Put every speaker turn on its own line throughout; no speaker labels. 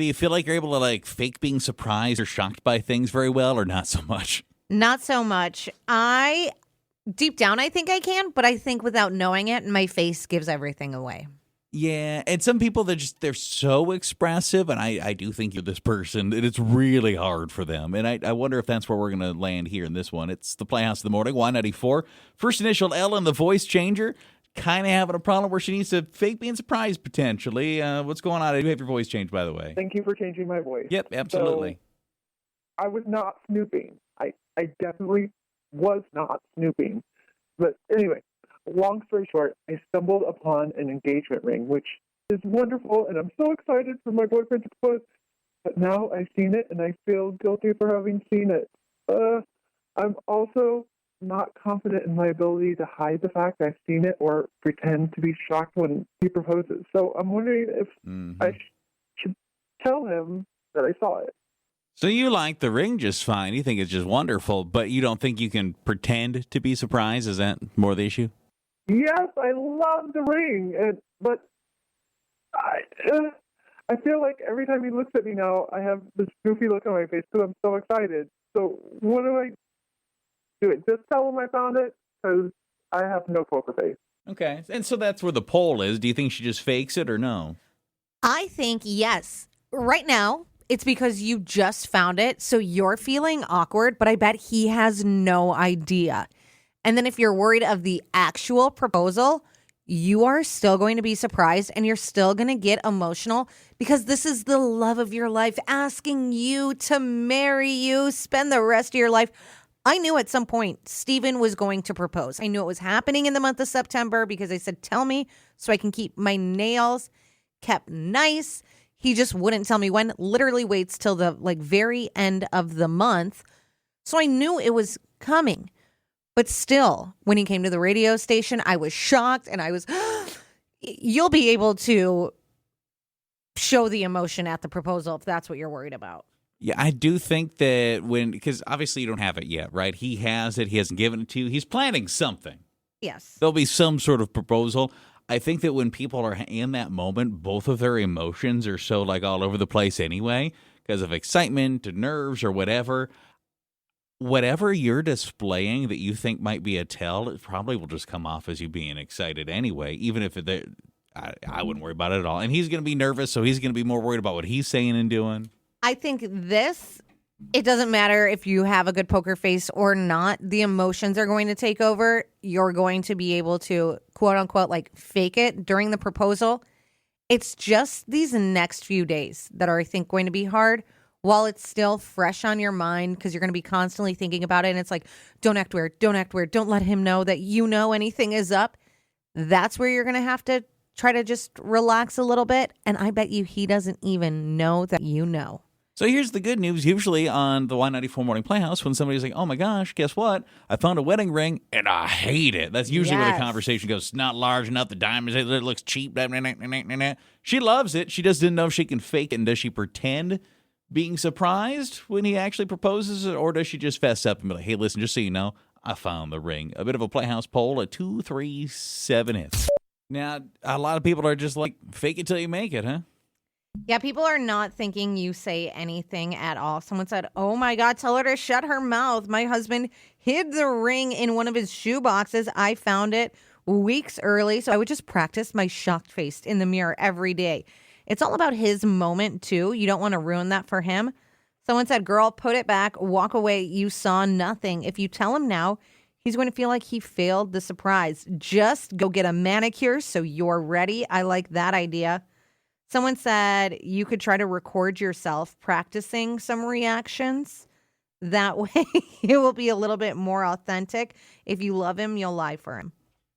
Do you feel like you're able to like fake being surprised or shocked by things very well, or not so much?
Not so much. Deep down, I think I can, but I think without knowing it, my face gives everything away.
Yeah, and some people they're so expressive, and I do think you're this person, and it's really hard for them. And I wonder if that's where we're going to land here in this one. It's the Playhouse of the Morning, Y94. First initial L in the voice changer. Kind of having a problem where she needs to fake being surprised, potentially. What's going on? I do have your voice changed, by the way.
Thank you for changing my voice.
Yep, absolutely.
So, I was not snooping. I definitely was not snooping. But anyway, long story short, I stumbled upon an engagement ring, which is wonderful, and I'm so excited for my boyfriend to propose. But now I've seen it, and I feel guilty for having seen it. I'm also not confident in my ability to hide the fact I've seen it or pretend to be shocked when he proposes. So I'm wondering if I should tell him that I saw it.
So you like the ring just fine. You think it's just wonderful, but you don't think you can pretend to be surprised? Is that more the issue?
Yes, I love the ring, but I feel like every time he looks at me now, I have this goofy look on my face because I'm so excited. So what do I do? Just tell him I found it? Because I have no poker face.
Okay, and so that's where the poll is. Do you think she just fakes it or no?
I think yes. Right now, it's because you just found it, so you're feeling awkward, but I bet he has no idea. And then if you're worried of the actual proposal, you are still going to be surprised and you're still going to get emotional because this is the love of your life asking you to marry you, spend the rest of your life. I knew at some point Steven was going to propose. I knew it was happening in the month of September because I said, tell me so I can keep my nails kept nice. He just wouldn't tell me when, literally waits till the very end of the month. So I knew it was coming. But still, when he came to the radio station, I was shocked and I was, you'll be able to show the emotion at the proposal if that's what you're worried about.
Yeah, I do think that because obviously you don't have it yet, right? He has it. He hasn't given it to you. He's planning something.
Yes.
There'll be some sort of proposal. I think that when people are in that moment, both of their emotions are so all over the place anyway, because of excitement or nerves or whatever. Whatever you're displaying that you think might be a tell, it probably will just come off as you being excited anyway, even if I wouldn't worry about it at all. And he's going to be nervous, so he's going to be more worried about what he's saying and doing.
I think it doesn't matter if you have a good poker face or not. The emotions are going to take over. You're going to be able to, quote unquote, fake it during the proposal. It's just these next few days that are, I think, going to be hard while it's still fresh on your mind because you're going to be constantly thinking about it. And it's don't act weird. Don't act weird. Don't let him know that you know anything is up. That's where you're going to have to try to just relax a little bit. And I bet you he doesn't even know that you know.
So here's the good news. Usually on the Y94 Morning Playhouse, when somebody's like, oh my gosh, guess what? I found a wedding ring and I hate it. That's usually where the conversation goes. It's not large enough. The diamonds, it looks cheap. She loves it. She just didn't know if she can fake it. And does she pretend being surprised when he actually proposes it? Or does she just fess up and be like, hey, listen, just so you know, I found the ring. A bit of a Playhouse poll at 237 hits. Now, a lot of people are just fake it till you make it, huh?
Yeah, people are not thinking you say anything at all. Someone said, oh my God, tell her to shut her mouth. My husband hid the ring in one of his shoe boxes. I found it weeks early, so I would just practice my shocked face in the mirror every day. It's all about his moment, too. You don't want to ruin that for him. Someone said, girl, put it back, walk away. You saw nothing. If you tell him now, he's going to feel like he failed the surprise. Just go get a manicure so you're ready. I like that idea. Someone said you could try to record yourself practicing some reactions. That way it will be a little bit more authentic. If you love him, you'll lie for him.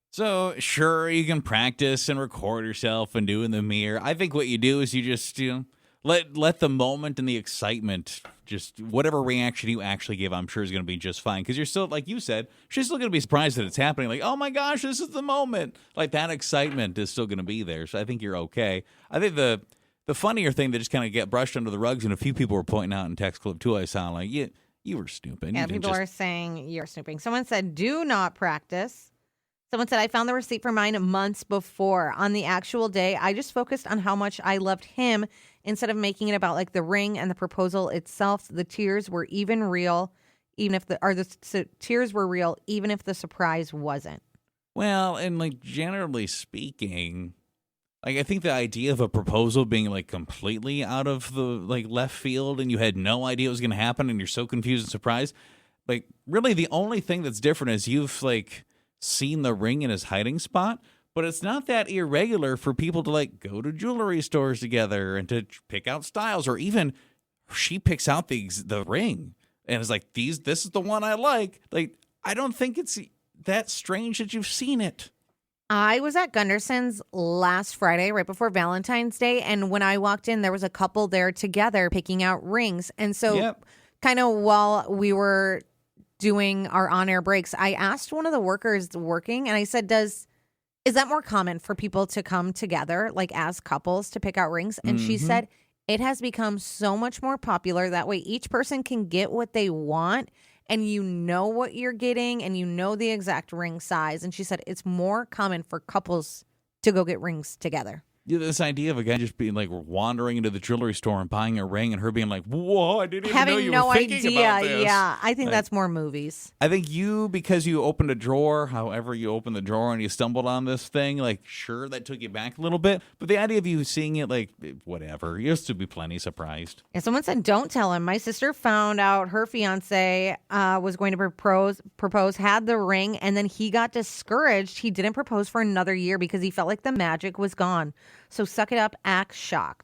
So, sure, you can practice and record yourself and do in the mirror. I think what you do is you just, let the moment and the excitement, just whatever reaction you actually give, I'm sure is going to be just fine. Because you're still, like you said, she's still going to be surprised that it's happening. Like, oh my gosh, this is the moment. That excitement is still going to be there. So I think you're okay. I think the funnier thing that just kind of get brushed under the rugs, and a few people were pointing out in text clip too, I sound like, you were snooping.
Yeah, people are saying you're snooping. Someone said, do not practice. Someone said, I found the receipt for mine months before. On the actual day, I just focused on how much I loved him Instead of making it about like the ring and the proposal itself, the tears were even real, even if the tears were real, even if the surprise wasn't.
Well, and like generally speaking, like I think the idea of a proposal being like completely out of the like left field and you had no idea it was going to happen and you're so confused and surprised, like really the only thing that's different is you've like seen the ring in his hiding spot, but it's not that irregular for people to like go to jewelry stores together and to pick out styles, or even she picks out the ring and is like, this is the one I like. Like, I don't think it's that strange that you've seen it.
I was at Gunderson's last Friday, right before Valentine's Day, and when I walked in, there was a couple there together picking out rings. And so kind of while we were doing our on-air breaks, I asked one of the workers working, and I said, is that more common for people to come together, like as couples, to pick out rings? And she said, it has become so much more popular. That way each person can get what they want, and you know what you're getting, and you know the exact ring size. And she said it's more common for couples to go get rings together.
Yeah, this idea of a guy just being like wandering into the jewelry store and buying a ring and her being like, whoa, I didn't even know you were thinking about this.
Yeah, I think that's more movies.
I think because you opened a drawer, however you opened the drawer and you stumbled on this thing, like, sure, that took you back a little bit. But the idea of you seeing it, like, whatever, you used to be plenty surprised.
And someone said, don't tell him. My sister found out her fiance was going to propose, had the ring, and then he got discouraged. He didn't propose for another year because he felt like the magic was gone. So suck it up, act shocked.